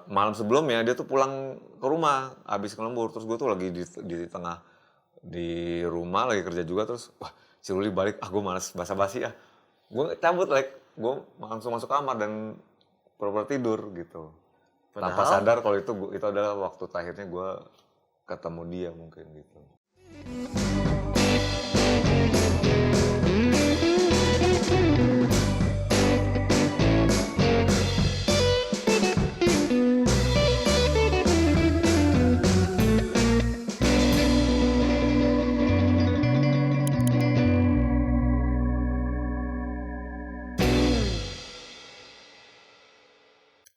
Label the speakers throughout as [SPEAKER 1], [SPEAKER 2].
[SPEAKER 1] malam sebelumnya dia tuh pulang ke rumah habis ngelembur, terus gue tuh lagi di tengah di rumah lagi kerja juga, terus wah si Ruli balik, gue malas basa-basi gue cabut gue langsung masuk kamar dan pura-pura tidur gitu. Tanpa sadar kalau itu adalah waktu terakhirnya gue ketemu dia mungkin gitu.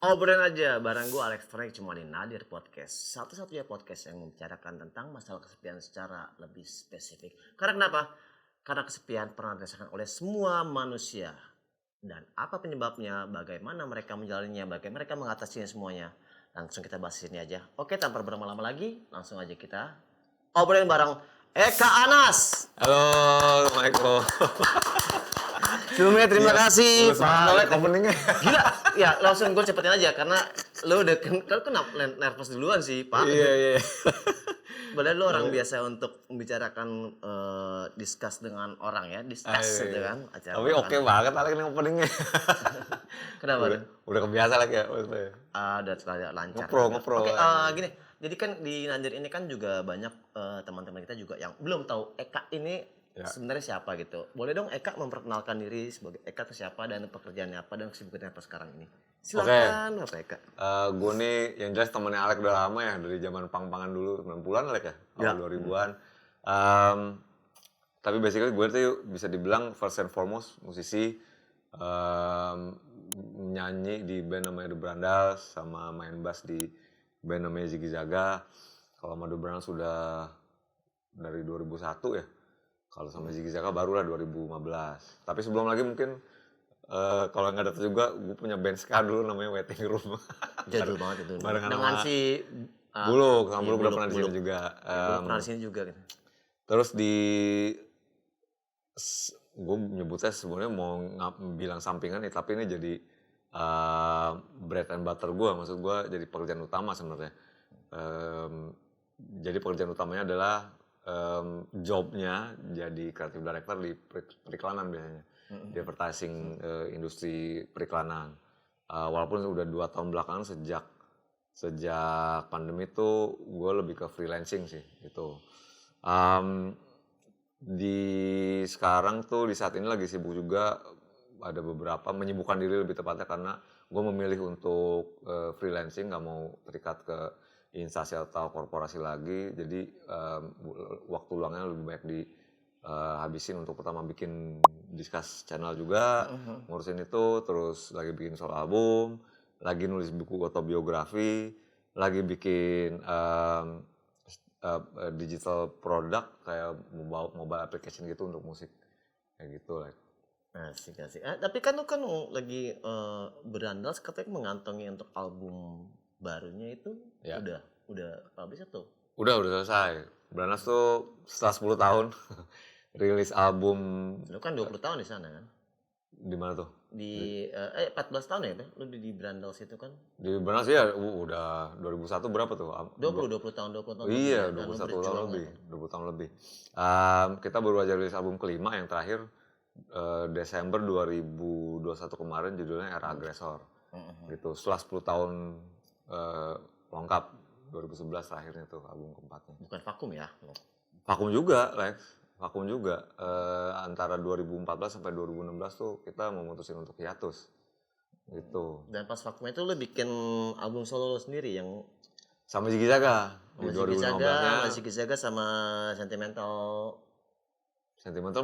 [SPEAKER 2] Obrolin aja bareng gue Alex Frank cuma di Nadir Podcast. Satu-satunya podcast yang membicarakan tentang masalah kesepian secara lebih spesifik. Karena kenapa? Karena kesepian pernah dirasakan oleh semua manusia. Dan apa penyebabnya, bagaimana mereka menjalaninya, bagaimana mereka mengatasinya semuanya. Langsung kita bahas ini aja. Oke, tanpa berlama-lama lagi, langsung aja kita obrolin bareng Eka Anas.
[SPEAKER 1] Halo, Assalamualaikum.
[SPEAKER 2] Sebelumnya terima kasih
[SPEAKER 1] Pak. Openingnya.
[SPEAKER 2] Gila, ya langsung gue cepetin aja karena lo udah kenapa nervous duluan sih Pak.
[SPEAKER 1] Iya.
[SPEAKER 2] Padahal lo orang biasa untuk membicarakan discuss dengan orang ya, discuss gitu kan acara.
[SPEAKER 1] Tapi oke banget Alex ini openingnya.
[SPEAKER 2] Kenapa?
[SPEAKER 1] Udah kebiasa lagi ya.
[SPEAKER 2] Udah terlalu lancar.
[SPEAKER 1] Ngepro.
[SPEAKER 2] Oke, gini. Jadi kan di Nadir ini kan juga banyak teman-teman kita juga yang belum tahu Eka ini sebenarnya siapa gitu. Boleh dong Eka memperkenalkan diri sebagai Eka itu siapa dan pekerjaannya apa dan kesibukannya apa sekarang ini. Silakan Bapak Eka.
[SPEAKER 1] Gue nih yang jelas temennya Alex udah lama ya, dari zaman pang-pangan dulu 90-an Alex ya, awal 2000-an. Tapi basically gue tuh bisa dibilang first and foremost musisi, nyanyi di band namanya The Brandas, sama main bass di band namanya Ziggy Zaga. Kalau sama The Brandas sudah dari 2001 ya. Kalau sama Ziggy Zaga barulah 2015. Tapi sebelum lagi mungkin kalau nggak ada juga, gue punya band ska dulu namanya Waiting Room.
[SPEAKER 2] Jadul banget itu.
[SPEAKER 1] Dengan
[SPEAKER 2] si
[SPEAKER 1] Buluk, sama Buluk udah pernah di sini juga.
[SPEAKER 2] Buluk pernah di sini juga gitu.
[SPEAKER 1] Terus gue nyebutnya sebenarnya mau bilang sampingan nih, tapi ini jadi bread and butter gue. Maksud gue jadi pekerjaan utama sebenarnya. Jadi pekerjaan utamanya adalah jobnya jadi creative director di periklanan biasanya, di advertising industri periklanan. Walaupun udah 2 tahun belakangan sejak pandemi itu gue lebih ke freelancing sih gitu. Di sekarang tuh di saat ini lagi sibuk juga, ada beberapa menyibukkan diri lebih tepatnya karena gue memilih untuk freelancing, nggak mau terikat ke instansi atau korporasi lagi. Jadi waktu luangnya lebih banyak habisin untuk pertama bikin discuss channel juga, ngurusin itu, terus lagi bikin solo album, lagi nulis buku autobiografi, lagi bikin digital product kayak mobile application gitu untuk musik kayak gitu lah.
[SPEAKER 2] Asik. Tapi kan lu kan lagi berandal katanya mengantongi untuk album barunya itu udah habis tuh.
[SPEAKER 1] Udah selesai. Brandas tuh setelah 10 tahun rilis album.
[SPEAKER 2] Lu kan 20 tahun di sana kan?
[SPEAKER 1] Di mana tuh?
[SPEAKER 2] Di 14 tahun ya lu di Brandas itu kan?
[SPEAKER 1] Di Brandas ya udah 2001 berapa tuh?
[SPEAKER 2] 20 tahun.
[SPEAKER 1] Iya, 21 tahun lebih. 20 tahun lebih. Kita baru aja rilis album kelima yang terakhir Desember 2021 kemarin, judulnya Era Agresor. Gitu. Setelah 10 tahun lengkap, 2011 terakhirnya tuh album keempatnya.
[SPEAKER 2] Bukan vakum ya?
[SPEAKER 1] Vakum juga, Lex. Vakum juga. Antara 2014 sampai 2016 tuh kita memutusin untuk hiatus. Gitu.
[SPEAKER 2] Dan pas vakum itu lu bikin album solo lu sendiri yang
[SPEAKER 1] sama Ziggy Zaga. Di 2015-nya.
[SPEAKER 2] Ziggy Zaga sama Sentimental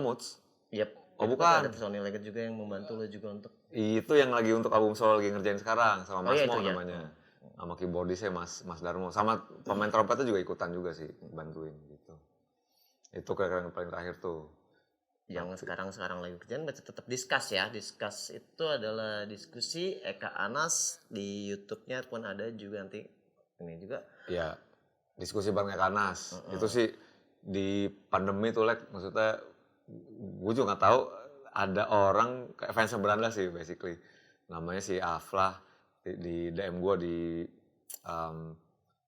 [SPEAKER 1] Moods.
[SPEAKER 2] Yep.
[SPEAKER 1] Oh bukan.
[SPEAKER 2] Ada personil lagi juga yang membantu lu juga untuk.
[SPEAKER 1] Itu yang lagi untuk album solo lagi ngerjain sekarang sama Mas Mo namanya.
[SPEAKER 2] Ya.
[SPEAKER 1] Sama keyboardisnya Mas Darmo, sama pemain trompetnya juga ikutan juga sih, bantuin gitu. Itu kira-kira yang paling terakhir tuh.
[SPEAKER 2] Yang sekarang lagi kerjaan masih tetap discuss ya. Discuss itu adalah diskusi Eka Anas, di YouTube-nya pun ada juga nanti ini juga.
[SPEAKER 1] Iya. Diskusi bareng Eka Anas. Itu sih di pandemi tuh maksudnya gue juga nggak tahu, ada orang kayak fans Brandas sih basically. Namanya si Aflah, di DM gue di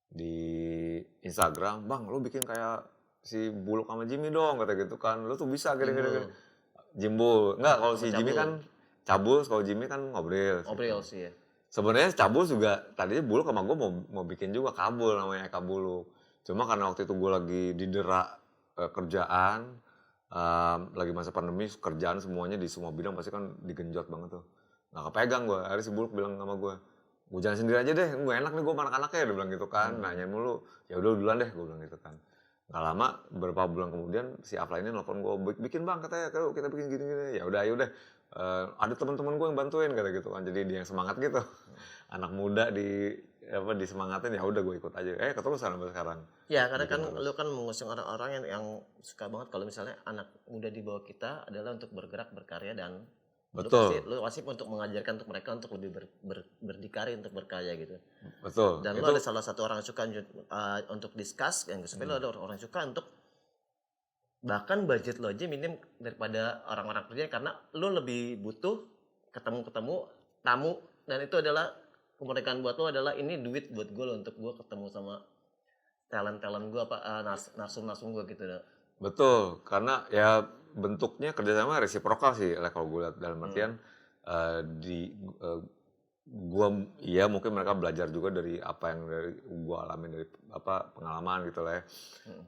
[SPEAKER 1] di Instagram, "Bang, lu bikin kayak si Buluk sama Jimmy dong," kata gitu kan. "Lu tuh bisa gini-gini." Jimbul. Enggak, kalau
[SPEAKER 2] Sama
[SPEAKER 1] si Jimmy
[SPEAKER 2] Cabul.
[SPEAKER 1] kan cabul, kalau Jimmy kan ngobrol.
[SPEAKER 2] Ngobrol sih ya.
[SPEAKER 1] Sebenarnya cabul juga tadinya Buluk sama gue mau bikin juga kabul namanya Eka Buluk. Cuma karena waktu itu gue lagi didera kerjaan, lagi masa pandemi, kerjaan semuanya di semua bidang pasti kan digenjot banget tuh. Nggak kepegang gue. Akhirnya si Buluk bilang sama gue jalan sendiri aja deh, gue enak nih gue sama anak-anaknya, dia bilang gitu kan. Nanya mulu, ya udah duluan deh, gue bilang gitu kan. Nggak lama, beberapa bulan kemudian si Afla ini nelfon gue, bikin bang katanya, kalau kita bikin gini-gini, ya udah ayo deh. Ada teman-teman gue yang bantuin kata gitu kan, jadi dia yang semangat gitu. Anak muda disemangatin, ya udah gue ikut aja. Keterusan sampai sekarang.
[SPEAKER 2] Ya, karena kan lu kan mengusung orang-orang yang suka banget kalau misalnya anak muda di bawah kita adalah untuk bergerak, berkarya, dan
[SPEAKER 1] Betul.
[SPEAKER 2] lu pasti untuk mengajarkan untuk mereka untuk lebih berdikari, untuk berkarya gitu.
[SPEAKER 1] Betul.
[SPEAKER 2] Dan lu ada salah satu orang yang suka untuk discuss, yang lu ada orang yang suka untuk bahkan budget lo aja minim daripada orang-orang kerja karena lu lebih butuh ketemu tamu, dan itu adalah kemerdekaan buat lo adalah ini duit buat gue lo untuk gue ketemu sama talent gue narsum gue gitu.
[SPEAKER 1] Betul, karena ya bentuknya kerjasama resiprokal sih, kalau gue lihat dalam artian iya mungkin mereka belajar juga dari apa yang gue alami dari pengalaman gitu lah ya.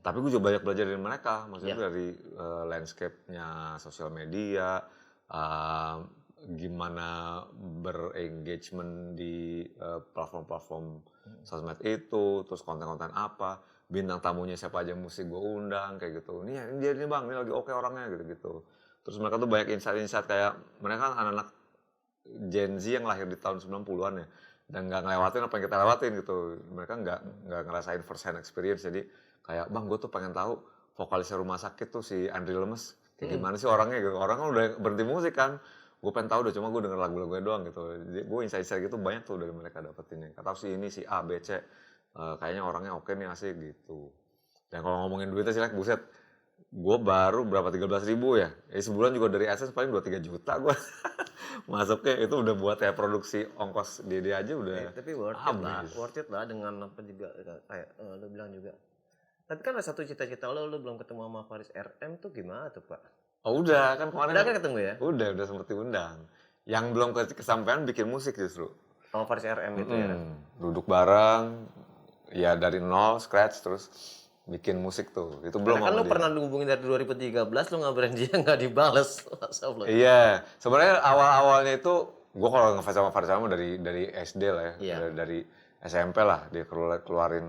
[SPEAKER 1] Tapi gue juga banyak belajar dari mereka, maksudnya dari landscape-nya sosial media, gimana berengagement di platform-platform sosmed itu, terus konten-konten apa, bintang tamunya siapa aja mesti gue undang kayak gitu. Ini dia nih bang, ini lagi oke orangnya gitu-gitu. Terus mereka tuh banyak insight-insight kayak mereka kan anak-anak Gen Z yang lahir di tahun 90-an ya, dan nggak ngelewatin apa yang kita lewatin gitu. Mereka nggak ngerasain first hand experience, jadi kayak bang gue tuh pengen tahu vokalisnya Rumah Sakit tuh si Andri Lemes kayak gimana sih orangnya gitu. Orang kan udah berhenti musik kan, gue pengen tahu deh, cuma gue denger lagu-lagunya doang gitu. Jadi gue insight-insight gitu banyak tuh dari mereka dapetinnya. Kata si ini si A, B, C, kayaknya orangnya oke nih, asik gitu. Dan kalau ngomongin duitnya sih, buset, gue baru berapa 13.000 ya, sebulan juga dari AdSense paling 2-3 juta gue masuknya, itu udah buat ya produksi ongkos dia aja udah
[SPEAKER 2] tapi worth it lah dengan apa juga kayak lo bilang juga. Tapi kan ada satu cita-cita lo belum ketemu sama Faris RM tuh gimana tuh Pak?
[SPEAKER 1] Udah kan kemarin
[SPEAKER 2] Udah kan ketemu ya?
[SPEAKER 1] udah sempet diundang. Yang belum kesampaian bikin musik justru.
[SPEAKER 2] Sama Faris RM itu ya?
[SPEAKER 1] Duduk bareng, ya dari nol, scratch, terus bikin musik tuh. Itu belum.
[SPEAKER 2] Karena kan lu pernah dihubungin dari 2013, lu ngabarin dia nggak dibales.
[SPEAKER 1] Iya, sebenarnya awal-awalnya itu gue kalau ngefans sama Faris Almu dari SD lah ya,
[SPEAKER 2] Iya.
[SPEAKER 1] dari SMP lah dia keluarin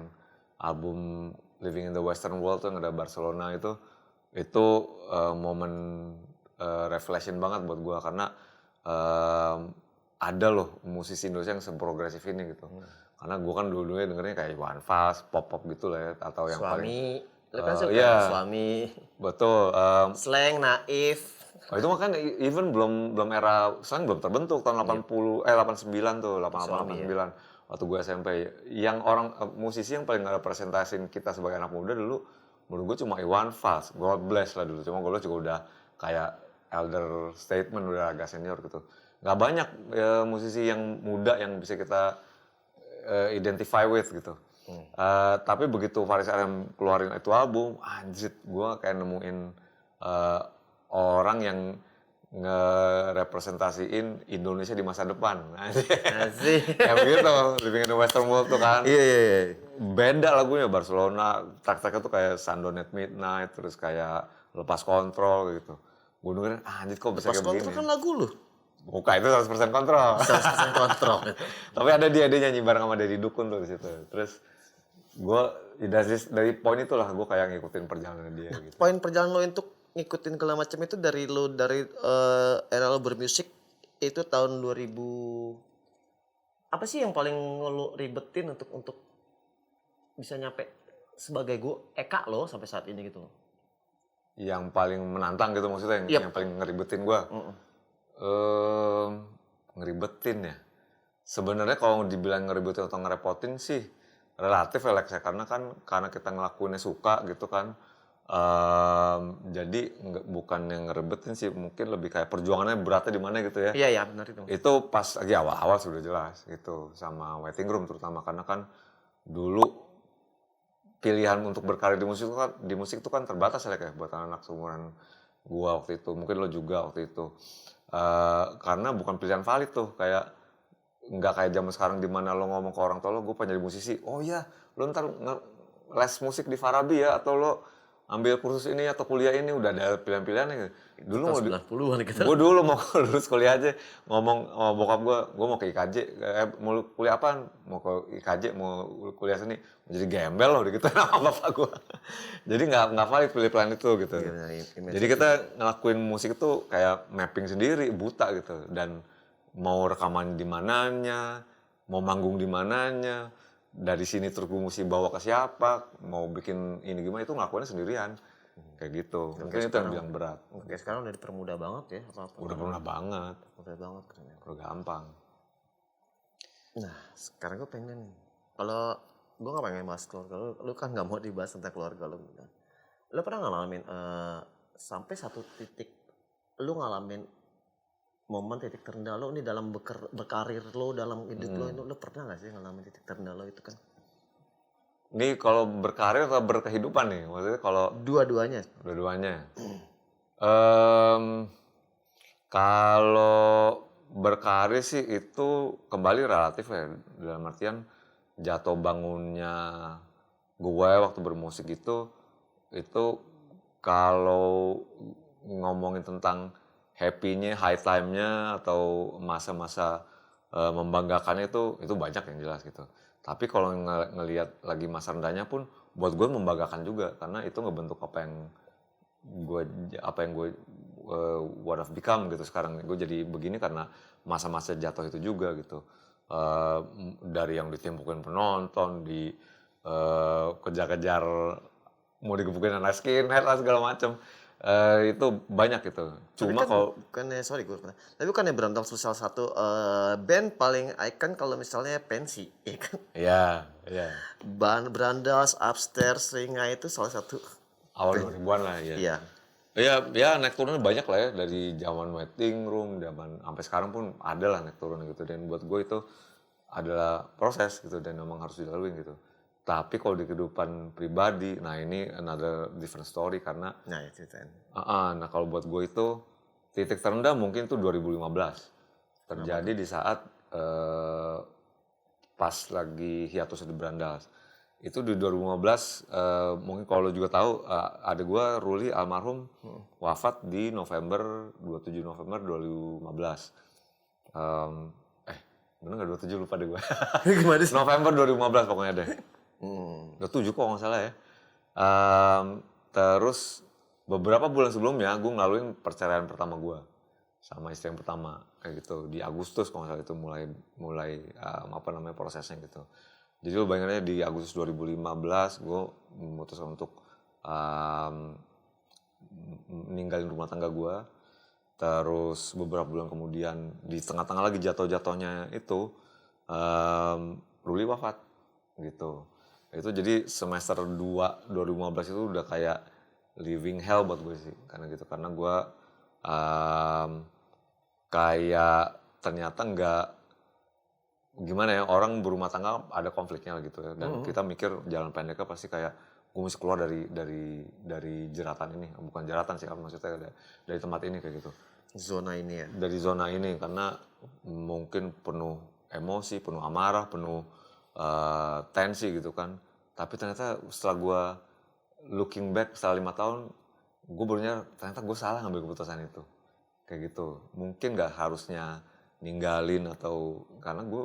[SPEAKER 1] album Living in the Western World tuh yang ada Barcelona itu momen revelation banget buat gue, karena ada loh musisi Indonesia yang seprogresif ini gitu. Karena gue kan dulu-dulunya dengernya kayak Iwan Fals, pop-pop gitu lah ya, atau yang paling
[SPEAKER 2] Lu kan suka Suami.
[SPEAKER 1] betul.
[SPEAKER 2] Slang, Naif.
[SPEAKER 1] Itu mah kan even belum era slang belum terbentuk tahun 89 tuh, 88 89 waktu gue SMP. Yang orang musisi yang paling representasiin kita sebagai anak muda dulu menurut gue cuma Iwan Fals, God bless lah dulu. Cuma God bless juga udah kayak elder statement, udah agak senior gitu. Nggak banyak musisi yang muda yang bisa kita identify with gitu. Tapi begitu Faris RM keluarin itu album, anjir, gue kayak nemuin orang yang ngerepresentasiin Indonesia di masa depan.
[SPEAKER 2] Asik.
[SPEAKER 1] Ya begitu, Living in the Western World tuh kan.
[SPEAKER 2] Iya.
[SPEAKER 1] Beda lagunya, Barcelona, track-tracknya tuh kayak Sundown at Midnight, terus kayak Lepas Kontrol gitu. Gue dengerin, anjir kok bisa kayak begini.
[SPEAKER 2] Lepas Kontrol kan lagu lu.
[SPEAKER 1] Bukan, itu 100% kontrol.
[SPEAKER 2] 100% kontrol.
[SPEAKER 1] Tapi ada dia nyanyi bareng sama Deddy Dukun tuh di situ. Terus gue dari poin itulah gue kayak ngikutin perjalanan dia gitu.
[SPEAKER 2] Poin perjalanan lo untuk ngikutin segala macam itu dari era lo bermusik itu tahun 2000. Apa sih yang paling lo ribetin untuk bisa nyampe sebagai Eka lo sampai saat ini gitu?
[SPEAKER 1] Yang paling menantang gitu maksudnya, yang paling ngeribetin gue. Ngeribetin ya. Sebenarnya kalau dibilang ngeribetin atau ngerepotin sih relatif relax ya, karena kita ngelakuinnya suka gitu kan. Jadi bukan yang ngerebetin sih, mungkin lebih kayak perjuangannya beratnya di mana gitu ya.
[SPEAKER 2] Iya ya benar itu.
[SPEAKER 1] Itu pas lagi awal-awal sudah jelas gitu, sama Waiting Room terutama karena kan dulu pilihan untuk berkarir di musik itu kan terbatas ya kayak buat anak seumuran gua waktu itu, mungkin lo juga waktu itu. Karena bukan pilihan valid tuh, kayak nggak kayak zaman sekarang di mana lo ngomong ke orang tua lo, gue pengen jadi musisi. Oh iya, lo ntar les musik di Farabi ya, atau lo ambil kursus ini atau kuliah ini, udah ada pilihan-pilihannya. Dulu
[SPEAKER 2] Tahun
[SPEAKER 1] mau
[SPEAKER 2] 90-an gitu.
[SPEAKER 1] gue dulu mau lulus kuliah aja ngomong sama bokap gue mau ke IKJ, mau kuliah apaan, mau ke IKJ, mau kuliah seni, mau jadi gembel loh gitu sama bapak gue. Jadi nggak valid pilih-pilihan itu gitu.
[SPEAKER 2] Iya, benar, image
[SPEAKER 1] Jadi kita ngelakuin musik itu kayak mapping sendiri, buta gitu, dan mau rekaman di mananya, mau manggung di mananya, dari sini terus gue mesti bawa ke siapa, mau bikin ini gimana, itu ngelakuinnya sendirian. Kayak gitu. Mungkin itu yang bilang berat.
[SPEAKER 2] Oke, sekarang udah dipermudah banget ya apa-apa.
[SPEAKER 1] Udah pernah banget,
[SPEAKER 2] Mudah banget keren ya.
[SPEAKER 1] udah gampang.
[SPEAKER 2] Nah, sekarang gue pengen nih. Kalau gue gak pengen bahas keluarga lu kan gak mau dibahas tentang keluarga lu. Lu pernah ngalamin sampai satu titik lu ngalamin momen titik terendah lu ini dalam berkarir lu, dalam hidup lu pernah gak sih ngalamin titik terendah lu itu kan?
[SPEAKER 1] Ini kalau berkarir atau berkehidupan nih? Maksudnya kalau
[SPEAKER 2] Dua-duanya.
[SPEAKER 1] dua-duanya. Kalau berkarir sih itu kembali relatif ya. Dalam artian jatuh bangunnya gue waktu bermusik itu kalau ngomongin tentang happy-nya, high time-nya atau masa-masa membanggakannya itu banyak yang jelas gitu. Tapi kalau ngelihat lagi masa rendahnya pun buat gue membanggakan juga karena itu ngebentuk apa yang gue what I've become gitu sekarang. Gue jadi begini karena masa-masa jatuh itu juga gitu. Dari yang ditimpukin penonton, kejar-kejar mau digebukin anak skinhead lah segala macam. Itu banyak gitu. Cuma kalau
[SPEAKER 2] bukannya sorry gue tapi bukannya Berantang salah satu band paling icon kalau misalnya pensi ya kan.
[SPEAKER 1] ya
[SPEAKER 2] Brandas, Upstairs, Ringai itu salah satu
[SPEAKER 1] awal 2000-an lah ya.
[SPEAKER 2] iya.
[SPEAKER 1] Ya naik turunnya banyak lah ya dari zaman Waiting Room, zaman sampai sekarang pun ada lah naik turun gitu. Dan buat gue itu adalah proses gitu dan memang harus dilalui gitu. Tapi kalau di kehidupan pribadi, nah ini another different story karena
[SPEAKER 2] Nah, itu kan.
[SPEAKER 1] nah kalau buat gue itu titik terendah mungkin itu 2015 terjadi di saat pas lagi hiatus di Brandas. Itu di 2015 mungkin kalau lo juga tahu ada gue Ruli almarhum wafat di 27 November 2015. Bener nggak 27 lupa deh gue.
[SPEAKER 2] Gimana sih?
[SPEAKER 1] November 2015 pokoknya deh. 27 kok nggak salah ya. Terus beberapa bulan sebelumnya gue ngelaluin perceraian pertama gue sama istri yang pertama kayak gitu di Agustus kalau nggak salah itu mulai prosesnya gitu. Jadi lo bayangannya di Agustus 2015 gue memutuskan untuk ninggalin rumah tangga gue. Terus beberapa bulan kemudian di tengah-tengah lagi jatuh-jatuhnya itu Ruli wafat gitu. Itu jadi semester 2 2015 itu udah kayak living hell buat gue sih karena gue kayak ternyata nggak gimana ya, orang berumah tangga ada konfliknya gitu ya, dan kita mikir jalan pendeknya pasti kayak gue mesti keluar dari jeratan ini, bukan jeratan sih maksudnya dari tempat ini kayak gitu,
[SPEAKER 2] Zona ini ya.
[SPEAKER 1] dari zona ini karena mungkin penuh emosi, penuh amarah, penuh tensi gitu kan. Tapi ternyata setelah gue looking back setelah 5 tahun, gue barunya ternyata gue salah ngambil keputusan itu kayak gitu. Mungkin nggak harusnya ninggalin atau karena gue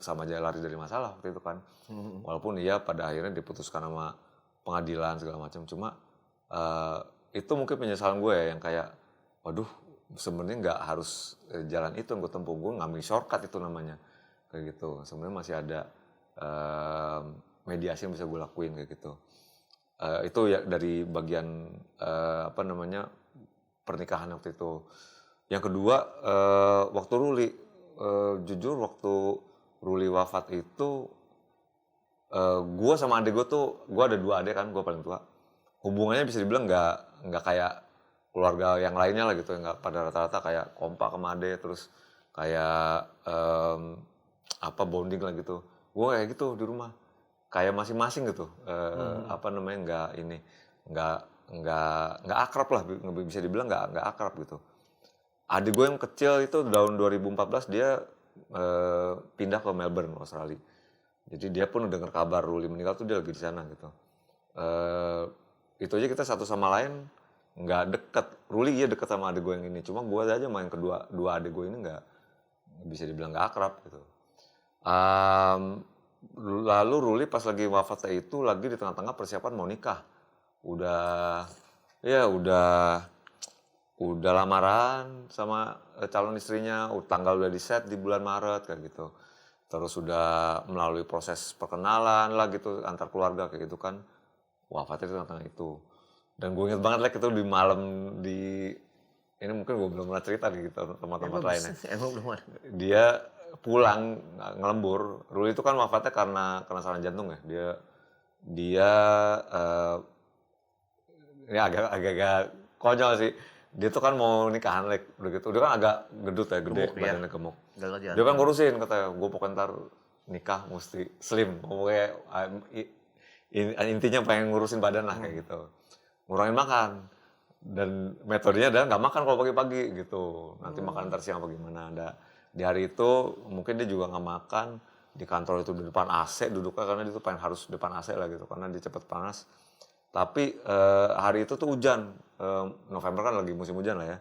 [SPEAKER 1] sama aja lari dari masalah waktu itu kan. Walaupun iya pada akhirnya diputuskan sama pengadilan segala macam. Cuma itu mungkin penyesalan gue ya yang kayak waduh sebenarnya nggak harus jalan itu yang gue tempuh, gue ngambil shortcut itu namanya kayak gitu. Sebenarnya masih ada mediasi yang bisa gue lakuin kayak gitu. Itu ya dari bagian pernikahan waktu itu. Yang kedua waktu Ruli, jujur waktu Ruli wafat itu gue sama adik gue tuh, gue ada 2 adik kan, gue paling tua. hubungannya bisa dibilang nggak kayak keluarga yang lainnya lah gitu, nggak pada rata-rata kayak kompak sama ade, terus kayak bonding lah gitu. Gue kayak gitu di rumah, kayak masing-masing gitu, nggak ini, nggak nggak akrab lah, bisa dibilang nggak akrab gitu. Adik gue yang kecil itu tahun 2014 dia pindah ke Melbourne, Australia. Jadi dia pun dengar kabar Ruli meninggal tuh dia lagi di sana gitu. Itu aja kita satu sama lain nggak deket. Ruli iya deket sama adik gue yang ini. Cuma gue aja main dua adik gue ini nggak bisa dibilang nggak akrab gitu. Lalu Ruli pas lagi wafatnya itu lagi di tengah-tengah persiapan mau nikah. Udah lamaran sama calon istrinya, tanggal udah di set di bulan Maret kayak gitu. Terus udah melalui proses perkenalan lah gitu antar keluarga kayak gitu kan. Wafatnya di tengah-tengah itu. Dan gue inget banget itu di malam ini mungkin gue belum pernah cerita nih gitu teman-teman lainnya.
[SPEAKER 2] Emang belum ada.
[SPEAKER 1] Dia pulang ngelembur. Ruli itu kan wafatnya karena serangan jantung ya. Dia ini agak konyol sih. Dia tuh kan mau nikahan begitu. Dia kan agak gedut ya, gede,
[SPEAKER 2] Gemuk,
[SPEAKER 1] badannya gemuk.
[SPEAKER 2] Gagal
[SPEAKER 1] Dia kan
[SPEAKER 2] jantung.
[SPEAKER 1] ngurusin katanya, gue pokoknya ntar nikah mesti slim. Pokoknya intinya pengen ngurusin badan lah kayak gitu. Ngurangin makan. Dan metodenya adalah nggak makan kalau pagi-pagi gitu. Nanti makan ntar siang apa gimana. Di hari itu mungkin dia juga nggak makan. Di kantor itu di depan AC duduknya karena dia tuh harus depan AC lah gitu. Karena dia cepet panas. Tapi hari itu tuh hujan. November kan lagi musim hujan lah ya.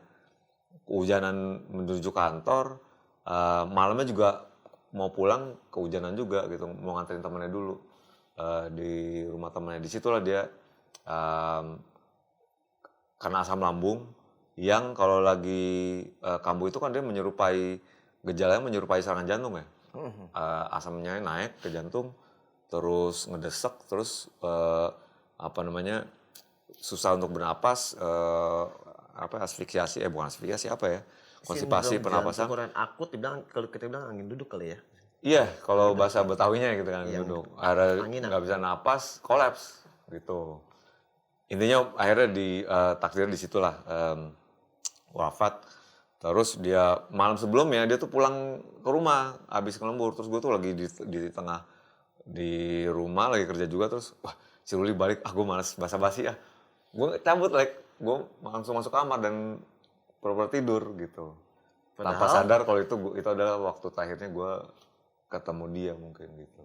[SPEAKER 1] Kehujanan menuju kantor. Malamnya juga mau pulang kehujanan juga gitu. Mau nganterin temennya dulu. Di rumah temennya. Disitulah dia karena asam lambung. Yang kalau lagi kambuh itu kan dia gejalanya menyerupai serangan jantung ya. Asamnya naik ke jantung. Terus ngedesek. Terus susah untuk bernapas, asfiksiasi, bukan asfiksiasi apa ya, konstipasi pernapasan.
[SPEAKER 2] Ukuran akut dibilang, kalau kita bilang angin duduk kali ya.
[SPEAKER 1] Iya, kalau bahasa Betawinya gitu kan, duduk.
[SPEAKER 2] Akhirnya
[SPEAKER 1] nggak bisa napas, kolaps gitu. Intinya akhirnya takdir di situlah wafat. Terus dia malam sebelumnya dia tuh pulang ke rumah habis ngelembur. Terus gue tuh lagi di tengah di rumah lagi kerja juga, terus wah si Ruli balik, gue malas basa-basi gue cabut gue langsung masuk kamar dan pura-pura tidur gitu. Tanpa sadar kalau itu adalah waktu terakhirnya gue ketemu dia mungkin gitu.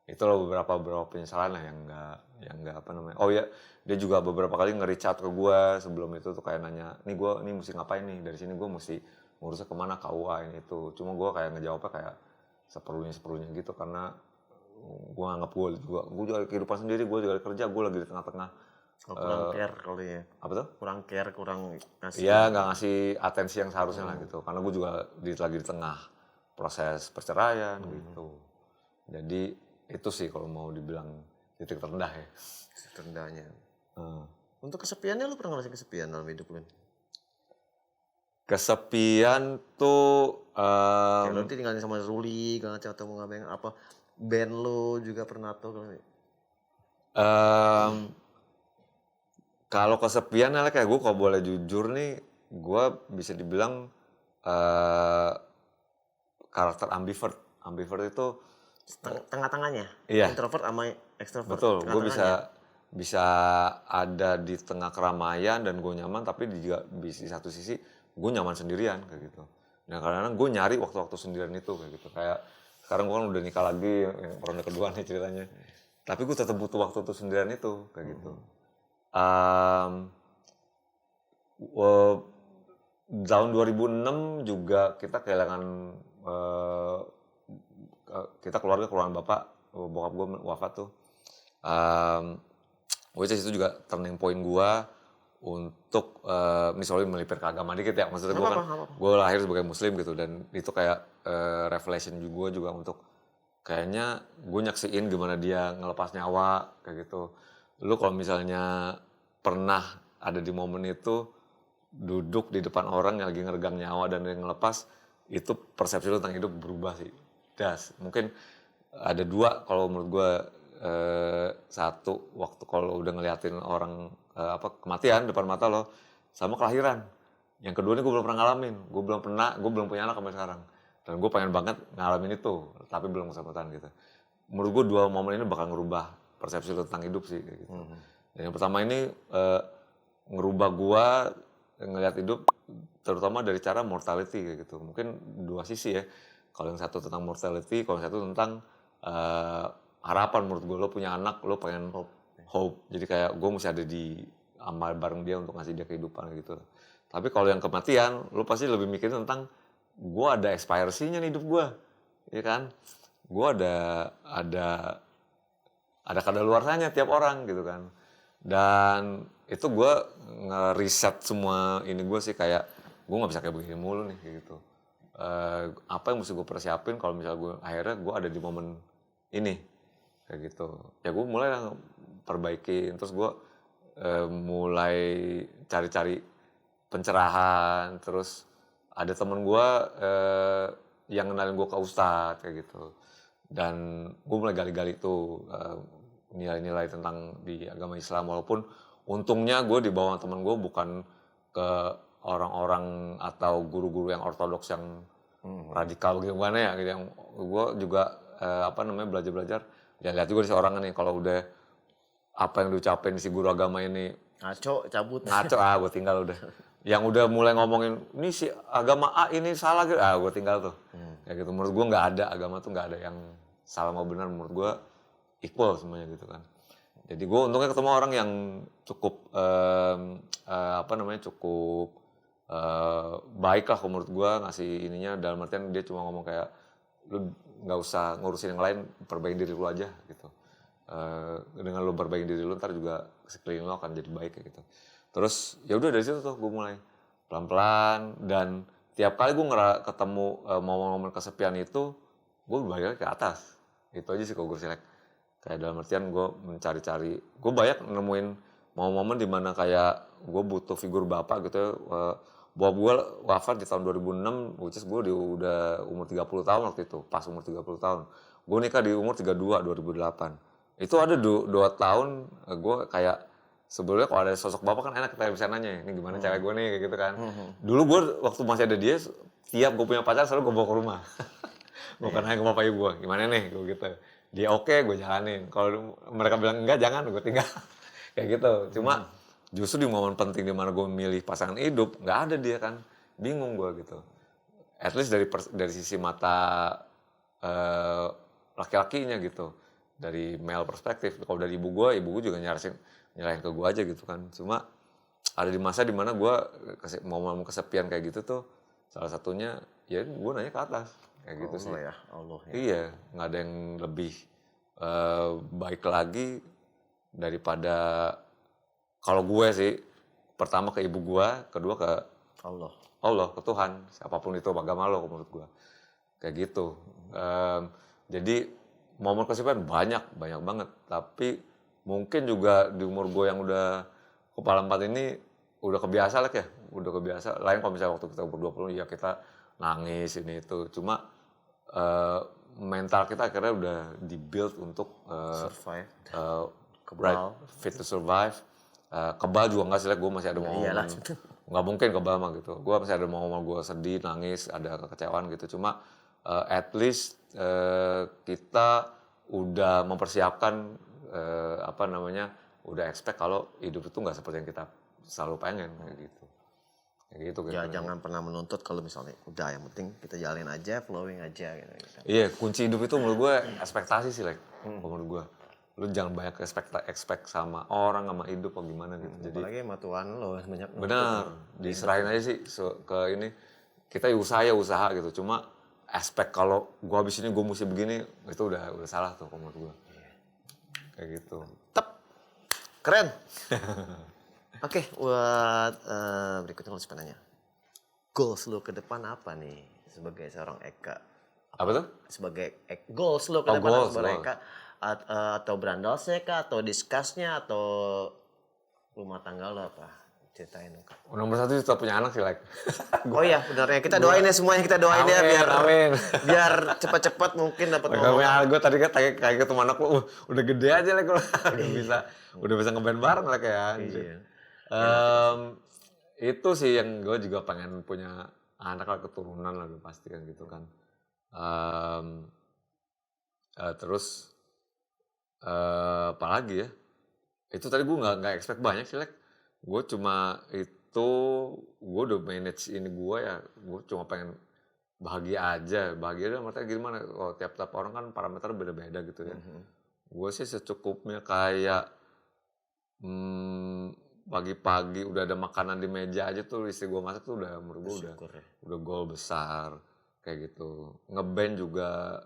[SPEAKER 1] Itu loh beberapa penyesalan lah yang nggak oh ya, dia juga beberapa kali nge-reach out ke gue sebelum itu tuh kayak nanya, nih gue mesti ngapain nih, dari sini gue mesti ngurusnya kemana, KUA ini itu. Cuma gue kayak ngejawabnya kayak seperlunya gitu, karena gue anggap gue juga kehidupan sendiri, gue juga kerja, gue lagi di tengah-tengah.
[SPEAKER 2] Kurang care kali ya.
[SPEAKER 1] Apa tuh?
[SPEAKER 2] Kurang care, kurang ngasih.
[SPEAKER 1] Iya, nggak ngasih atensi yang seharusnya lah gitu. Karena gue juga lagi di tengah proses perceraian gitu. Jadi itu sih kalau mau dibilang titik terendah ya.
[SPEAKER 2] Titik terendahnya. Untuk kesepiannya, lu pernah ngerasain kesepian dalam hidup lu?
[SPEAKER 1] Kesepian tuh
[SPEAKER 2] Kayak lu nanti tinggalin sama Ruli, gak ngechat atau mau ngapain apa? Band lu juga pernah tuh kali.
[SPEAKER 1] Kalau kesepian kayak gue kalau boleh jujur nih, gue bisa dibilang karakter ambivert. Ambivert itu
[SPEAKER 2] tengah-tengahnya.
[SPEAKER 1] Iya.
[SPEAKER 2] Introvert sama extrovert.
[SPEAKER 1] Betul, gue bisa ada di tengah keramaian dan gue nyaman, tapi juga di satu sisi gue nyaman sendirian kayak gitu. Nah kadang-kadang gue nyari waktu-waktu sendirian itu kayak gitu. Kayak sekarang gue kan udah nikah lagi, yang ronde kedua nih ceritanya. Tapi gue tetap butuh waktu itu sendirian itu kayak gitu. Tahun 2006 juga kita kehilangan kita keluarga bapak, bokap gue wafat tuh. Which is itu juga turning point gue untuk misalnya melipir ke agama dikit ya, maksudnya gue kan gue lahir sebagai muslim gitu, dan itu kayak revelation juga untuk kayaknya gue nyaksiin gimana dia ngelepas nyawa kayak gitu. Lu kalau misalnya pernah ada di momen itu duduk di depan orang yang lagi ngeregang nyawa dan dia ngelepas, itu persepsi lu tentang hidup berubah sih. Mungkin ada dua kalau menurut gue satu waktu kalau udah ngeliatin orang kematian depan mata lo, sama kelahiran. Yang kedua ini gue belum pernah ngalamin, gue belum punya anak sampai sekarang. Dan gue pengen banget ngalamin itu, tapi belum kesempatan gitu. Menurut gue dua momen ini bakal ngerubah persepsi lo tentang hidup sih kayak gitu. Dan yang pertama ini ngerubah gue ngelihat hidup terutama dari cara mortality kayak gitu. Mungkin dua sisi ya. Kalau yang satu tentang mortality, kalau yang satu tentang harapan menurut gue. Lo punya anak, lo pengen hope. Jadi kayak gue mesti ada di amal bareng dia untuk ngasih dia kehidupan gitu. Tapi kalau yang kematian, lo pasti lebih mikirin tentang gue ada expiration-nya nih hidup gue, ya kan? Gue ada kadaluarsanya tiap orang gitu kan. Dan itu gue nge-reset semua ini gue sih kayak gue nggak bisa kayak begini mulu nih kayak gitu. Apa yang mesti gue persiapin kalau misalnya gue akhirnya gue ada di momen ini kayak gitu. Ya gue mulai perbaikin, terus gue mulai cari-cari pencerahan, terus ada temen gue yang kenalin gue ke ustadz kayak gitu. Dan gue mulai gali-gali tuh nilai-nilai tentang di agama Islam, walaupun untungnya gue dibawa temen gue bukan ke orang-orang atau guru-guru yang ortodoks yang radikal gimana ya gitu. Yang gue juga belajar-belajar ya, lihat juga sih orangnya nih, kalau udah apa yang diucapin si guru agama ini
[SPEAKER 2] ngaco, cabut.
[SPEAKER 1] ngaco, gue tinggal udah. Yang udah mulai ngomongin ini si agama A ini salah gitu, gue tinggal tuh. Kayak gitu. Menurut gue nggak ada, agama tuh nggak ada yang salah mau benar. Menurut gue equal semuanya gitu kan. Jadi gue untungnya ketemu orang yang cukup cukup baik lah menurut gue ngasih ininya, dalam artian dia cuma ngomong kayak lu nggak usah ngurusin yang lain, perbaiki diri lu aja gitu. Dengan lu perbaiki diri lu ntar juga sekeliling lu akan jadi baik kayak gitu. Terus ya udah dari situ tuh gue mulai pelan-pelan, dan tiap kali gue ketemu momen-momen kesepian itu gue balik ke atas. Itu aja sih kalau gue selek. Kayak dalam artian gue mencari-cari, gue banyak nemuin momen-momen dimana kayak gue butuh figur bapak gitu ya. Bokap gue wafat di tahun 2006, which is gue udah umur 30 tahun waktu itu, pas umur 30 tahun. Gue nikah di umur 32, 2008. Itu ada 2 tahun gue kayak, sebelumnya kalau ada sosok bapak kan enak, kita bisa nanya, ini gimana cewek gue nih kayak gitu kan. Dulu gue waktu masih ada dia, tiap gue punya pacar selalu gue bawa ke rumah. Gue kan nanya ke bapak ibu gue, gimana nih gue gitu. Dia oke, gue jalanin. Kalau mereka bilang enggak, jangan, gue tinggal. Kayak gitu. Cuma justru di momen penting di mana gue milih pasangan hidup, nggak ada dia kan. Bingung gue gitu. At least dari sisi mata laki-lakinya gitu. Dari male perspektif. Kalau dari ibu gue juga nyerahin ke gue aja gitu kan. Cuma ada di masa dimana gue momen kesepian kayak gitu tuh, salah satunya ya gue nanya ke atas. Kayak gitu sih.
[SPEAKER 2] Allah ya.
[SPEAKER 1] Iya, nggak ada yang lebih baik lagi daripada, kalau gue sih, pertama ke ibu gue, kedua ke Allah, ke Tuhan, siapapun itu agama lo menurut gue. Kayak gitu. Jadi momen kesepian banyak banget, tapi mungkin juga di umur gue yang udah kepala 4 ini udah kebiasa lah ya, Lain kalau misalnya waktu kita umur 20 ya kita nangis ini itu, cuma mental kita akhirnya udah dibuild untuk
[SPEAKER 2] Survive.
[SPEAKER 1] Kebal. Fit to survive. Kebal juga nggak sih, gue masih ada momen, nggak mungkin kebal mah gitu. Gue masih ada momen gue sedih, nangis, ada kekecewaan gitu. Cuma at least kita udah mempersiapkan udah expect kalau hidup itu nggak seperti yang kita selalu pengen kayak gitu.
[SPEAKER 2] Ya jangan pernah menuntut, kalau misalnya udah yang penting kita jalanin aja, flowing aja gitu.
[SPEAKER 1] Iya, kunci hidup itu menurut gue ekspektasi sih, menurut gue. Lu jangan banyak expect sama orang, sama hidup atau gimana gitu. Jadi
[SPEAKER 2] apalagi sama Tuhan lo banyak.
[SPEAKER 1] Benar, diserahin aja sih ke ini. Kita usaha gitu. Cuma aspek kalau gue habis ini gue mesti begini, itu udah salah tuh menurut gue. Kayak gitu.
[SPEAKER 2] Keren. Oke, buat berikutnya kalau saya nanya, goals lu ke depan apa nih sebagai seorang Eka?
[SPEAKER 1] Apa tuh?
[SPEAKER 2] Sebagai goals lu ke depan sebagai Eka, atau brandalsnya kah, atau discussnya, atau rumah tangga lo apa? Ceritain dong.
[SPEAKER 1] Nomor 1 sudah punya anak sih, like.
[SPEAKER 2] Oh iya, benar ya. Kita doain ya semuanya, kita doain ya biar
[SPEAKER 1] Amin.
[SPEAKER 2] biar cepat-cepat mungkin dapat
[SPEAKER 1] Kalau punya
[SPEAKER 2] momongan.
[SPEAKER 1] anak gue tadi kan kayak ketemu anak lu, udah gede aja like udah bisa ngeband bareng like ya. Anjir.
[SPEAKER 2] Iya.
[SPEAKER 1] Itu sih yang gue juga pengen punya anak lah, keturunan lah udah pasti kan gitu kan. Terus apa lagi ya? Itu tadi gue nggak expect banyak sih, like. Gue cuma gue udah manage ini gue ya, gue cuma pengen bahagia aja. Bahagia dalam artinya gimana? Oh, tiap-tiap orang kan parameter beda-beda gitu ya. Gue sih secukupnya kayak pagi-pagi udah ada makanan di meja aja tuh, istri gue masak tuh udah menurut gue udah goal besar kayak gitu. Ngeband juga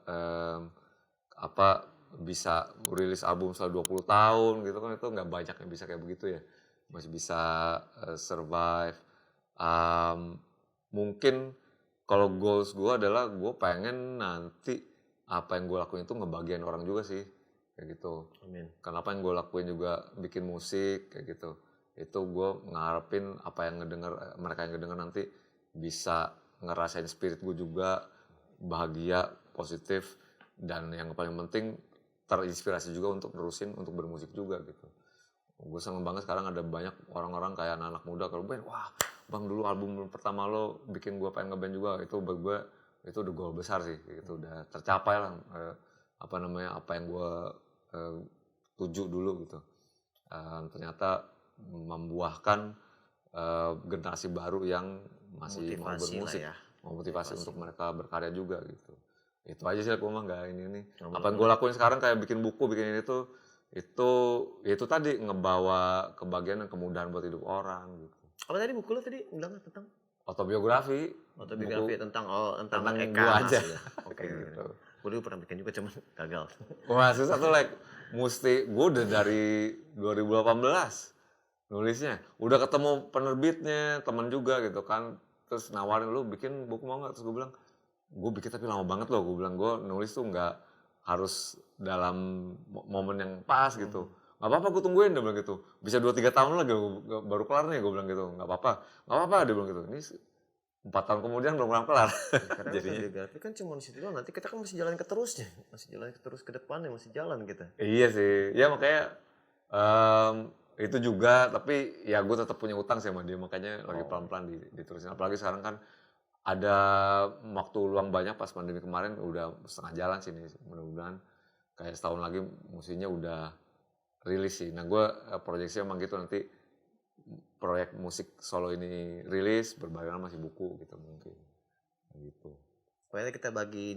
[SPEAKER 1] bisa rilis album setelah 20 tahun gitu kan, itu nggak banyak yang bisa kayak begitu ya. Masih bisa survive. Mungkin kalau goals gue adalah gue pengen nanti apa yang gue lakuin itu ngebagian orang juga sih kayak gitu.
[SPEAKER 2] Amin.
[SPEAKER 1] Karena apa yang gue lakuin juga bikin musik kayak gitu. Itu gue ngarepin apa yang mereka yang ngedenger nanti bisa ngerasain spirit gue juga, bahagia, positif, dan yang paling penting terinspirasi juga untuk nerusin untuk bermusik juga gitu. Gue seneng banget sekarang ada banyak orang-orang kayak anak muda kalau band, wah bang dulu album pertama lo bikin gue pengen ngeband juga, itu bagi gue itu udah goal besar sih, itu udah tercapai lah apa yang gue tuju dulu gitu. Ternyata membuahkan generasi baru yang masih mau bermusik, motivasi untuk mereka berkarya juga gitu. Itu aja sih, aku mah nggak ini. Apa yang gue lakuin sekarang kayak bikin buku, bikin ini tuh itu tadi ngebawa kebahagiaan dan kemudahan buat hidup orang gitu.
[SPEAKER 2] Apa tadi buku lo tadi bilang tentang
[SPEAKER 1] autobiografi
[SPEAKER 2] tentang Eka
[SPEAKER 1] gua aja.
[SPEAKER 2] Ya. Oke gitu. Gue dulu pernah bikin juga cuman gagal.
[SPEAKER 1] Wah susah tuh, like gue udah dari 2018 nulisnya, udah ketemu penerbitnya, temen juga gitu kan, terus nawarin lu bikin buku mau nggak, terus gue bilang gue bikin tapi lama banget loh, gue bilang gue nulis tuh nggak harus dalam momen yang pas gitu. Nggak apa-apa gue tungguin, dia bilang gitu. Bisa 2-3 tahun lagi baru kelar nih, gue bilang gitu. Nggak apa-apa dia bilang gitu. Ini 4 tahun kemudian belum kelar.
[SPEAKER 2] Karena biografi kan cuma di situ doang, nanti kita kan masih jalan ke depannya, masih jalan kita.
[SPEAKER 1] Iya sih, ya makanya itu juga, tapi ya gue tetap punya utang sih sama dia, makanya lagi pelan-pelan diterusin. Apalagi sekarang kan ada waktu luang banyak pas pandemi kemarin, udah setengah jalan sih nih, mudah-mudahan kayak setahun lagi musiknya udah rilis sih. Nah gue proyeksi emang gitu, nanti proyek musik solo ini rilis berbarengan masih buku gitu mungkin gitu.
[SPEAKER 2] Pokoknya kita bagi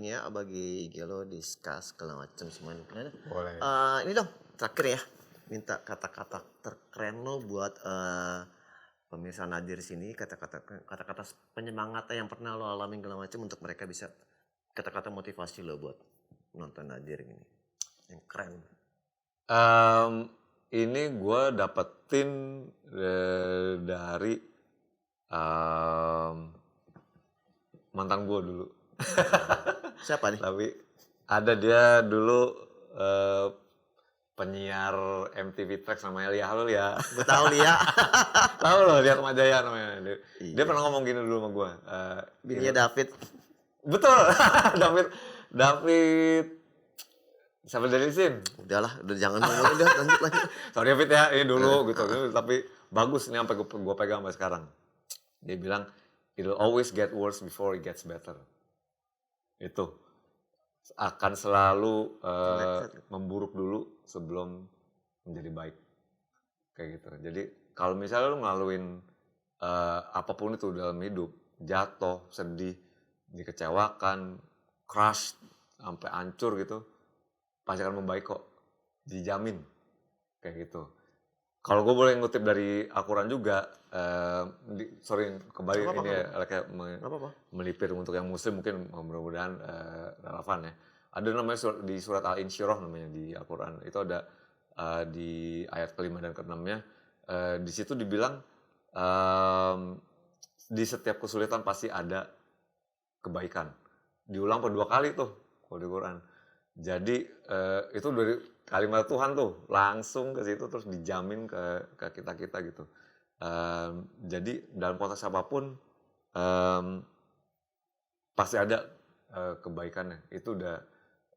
[SPEAKER 2] IG lo, discuss segala macam semuanya.
[SPEAKER 1] Boleh.
[SPEAKER 2] Ini dong terakhir ya, minta kata-kata terkeren lo buat pemirsa Nadir sini, kata-kata penyemangat yang pernah lo alami segala macam, untuk mereka bisa kata-kata motivasi lo buat nonton Nadir ini yang keren.
[SPEAKER 1] Ini gue dapetin dari mantan gue dulu.
[SPEAKER 2] Siapa nih?
[SPEAKER 1] Tapi ada dia dulu penyiar MTV Tracks namanya Lia. Halo Lia.
[SPEAKER 2] Gue tahu Lia.
[SPEAKER 1] Tahu loh, Lia Kemajaya namanya. Dia pernah ngomong gini dulu sama gue.
[SPEAKER 2] Bininya David.
[SPEAKER 1] Betul. David siapa dari Sin?
[SPEAKER 2] Udahlah, udah jangan ngomongin, udah lanjut lagi.
[SPEAKER 1] Sorry David ya, ini dulu gitu. Tapi bagus nih sampai gue pegang sampai sekarang. Dia bilang, it'll always get worse before it gets better. Itu akan selalu memburuk dulu sebelum menjadi baik, kayak gitu. Jadi kalau misalnya lu ngelaluin apapun itu dalam hidup, jatuh, sedih, dikecewakan, crush, sampai hancur gitu, pasti akan membaik kok, dijamin, kayak gitu. Kalau gue boleh ngutip dari Al-Quran juga, kembali ini ya, kayak melipir untuk yang muslim mungkin mudah-mudahan relevan ya. Ada namanya di surat Al-Insyirah namanya di Al-Quran, itu ada di ayat ke-5 dan ke-6-nya, di situ dibilang di setiap kesulitan pasti ada kebaikan. Diulang per 2 kali tuh kalau di Quran. Jadi itu dari kalimat Tuhan tuh langsung ke situ, terus dijamin ke kita gitu. Jadi dalam konteks apapun pasti ada kebaikannya. Itu udah,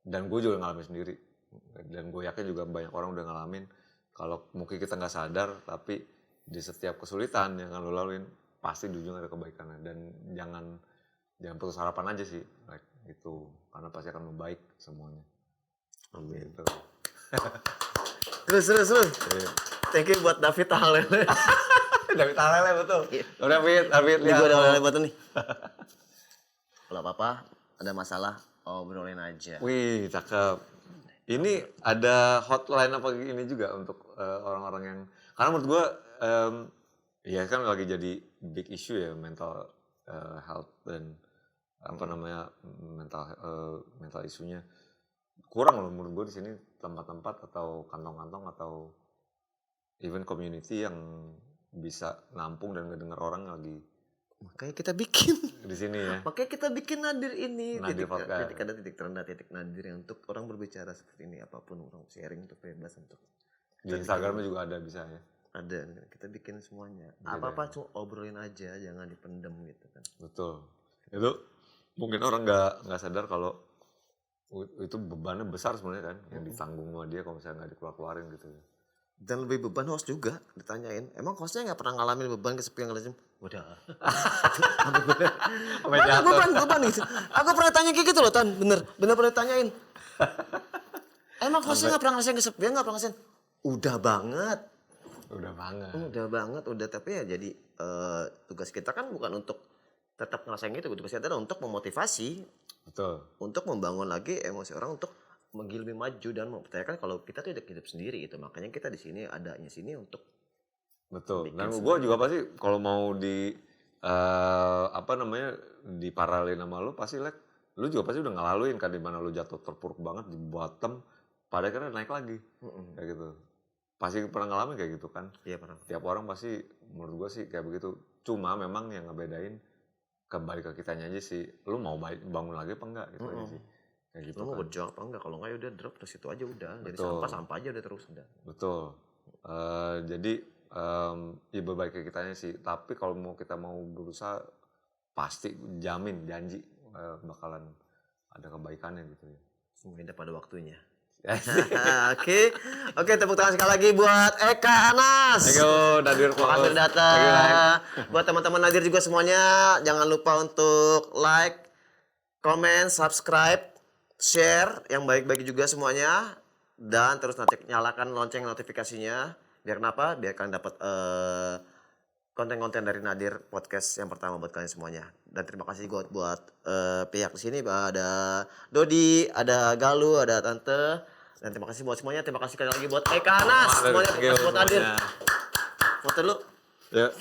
[SPEAKER 1] dan gue juga ngalamin sendiri. Dan gue yakin juga banyak orang udah ngalamin. Kalau mungkin kita nggak sadar, tapi di setiap kesulitan yang lo laluin pasti di ujung ada kebaikannya. Dan jangan putus harapan aja sih, like, gitu. Karena pasti akan membaik semuanya.
[SPEAKER 2] Amin.
[SPEAKER 1] Gitu.
[SPEAKER 2] Terus.
[SPEAKER 1] Iya.
[SPEAKER 2] Thank you buat David Halele.
[SPEAKER 1] David Halele betul. David
[SPEAKER 2] Ini
[SPEAKER 1] lihat.
[SPEAKER 2] gue udah Halele buat nih. Kalau apa-apa, ada masalah, obrolin aja.
[SPEAKER 1] Wih, cakep. Ini ada hotline apa ini juga untuk orang-orang yang, karena menurut gue ya kan lagi jadi big issue ya, mental health dan apa namanya mental isunya. Kurang loh menurut gue di sini tempat-tempat atau kantong-kantong atau even community yang bisa nampung dan ngedenger orang lagi
[SPEAKER 2] Makanya kita bikin.
[SPEAKER 1] di sini ya.
[SPEAKER 2] Makanya kita bikin Nadir ini.
[SPEAKER 1] Nadir podcast.
[SPEAKER 2] Titik ada titik terendah, titik Nadir yang untuk orang berbicara seperti ini, apapun orang sharing untuk bebas untuk.
[SPEAKER 1] Di Instagramnya juga ada bisa ya.
[SPEAKER 2] Ada, kita bikin semuanya.
[SPEAKER 1] Bikin
[SPEAKER 2] Apa-apa cuma obrolin aja, jangan dipendem gitu kan.
[SPEAKER 1] Betul. Itu mungkin orang nggak sadar kalau itu bebannya besar sebenarnya kan, yang ditanggung sama dia kalau misalnya nggak dikeluarin gitu.
[SPEAKER 2] Dan lebih beban host juga ditanyain. Emang hostnya nggak pernah ngalamin beban kesepian ngelasin? Udah. beban gitu. Aku pernah tanya kayak gitu loh, Tan. Bener pernah tanyain. Emang hostnya nggak pernah ngerasain kesepian, nggak pernah ngerasain? Udah banget. Udah. Tapi ya jadi tugas kita kan bukan untuk tetap ngerasain gitu. Tugas kita adalah untuk memotivasi.
[SPEAKER 1] Betul.
[SPEAKER 2] Untuk membangun lagi emosi orang untuk lebih maju dan mempercayakan kalau kita tuh hidup sendiri gitu. Makanya kita di sini adanya sini untuk
[SPEAKER 1] betul. Dan gue juga pasti kalau mau diparalelin sama lu pasti lu juga pasti udah ngelaluin kan, di mana lu jatuh terpuruk banget di bottom, pada akhirnya naik lagi. Kayak gitu. Pasti pernah ngalamin kayak gitu kan?
[SPEAKER 2] Iya pernah.
[SPEAKER 1] Tiap orang pasti menurut gue sih kayak begitu. Cuma memang yang ngebedain kembali ke kitanya aja sih. Lu mau bangun lagi apa enggak gitu aja sih. Kayak gitu
[SPEAKER 2] lu mau
[SPEAKER 1] kan.
[SPEAKER 2] berjuang apa enggak? Kalau enggak ya udah drop terus itu aja udah. Jadi
[SPEAKER 1] Betul.
[SPEAKER 2] sampah aja udah terus udah.
[SPEAKER 1] Betul. Jadi ya berbaik ke kitanya sih. Tapi kalau kita mau berusaha pasti janji bakalan ada kebaikannya gitu ya.
[SPEAKER 2] Semua indah pada waktunya. Oke, tepuk tangan sekali lagi buat Eka Anas.
[SPEAKER 1] Thank you, Nadir.
[SPEAKER 2] Makasih udah datang. Buat teman-teman Nadir juga semuanya, jangan lupa untuk like, comment, subscribe, share yang baik-baik juga semuanya, dan terus nanti nyalakan lonceng notifikasinya. Biar kenapa? Biar kalian dapat konten-konten dari Nadir podcast yang pertama buat kalian semuanya. Dan terima kasih buat pihak di sini, ada Dodi, ada Galuh, ada Tante. Dan terima kasih buat semuanya. Terima kasih sekali lagi buat Eka Anas. Semuanya terima kasih buat Nadir. Foto dulu.
[SPEAKER 1] Ya.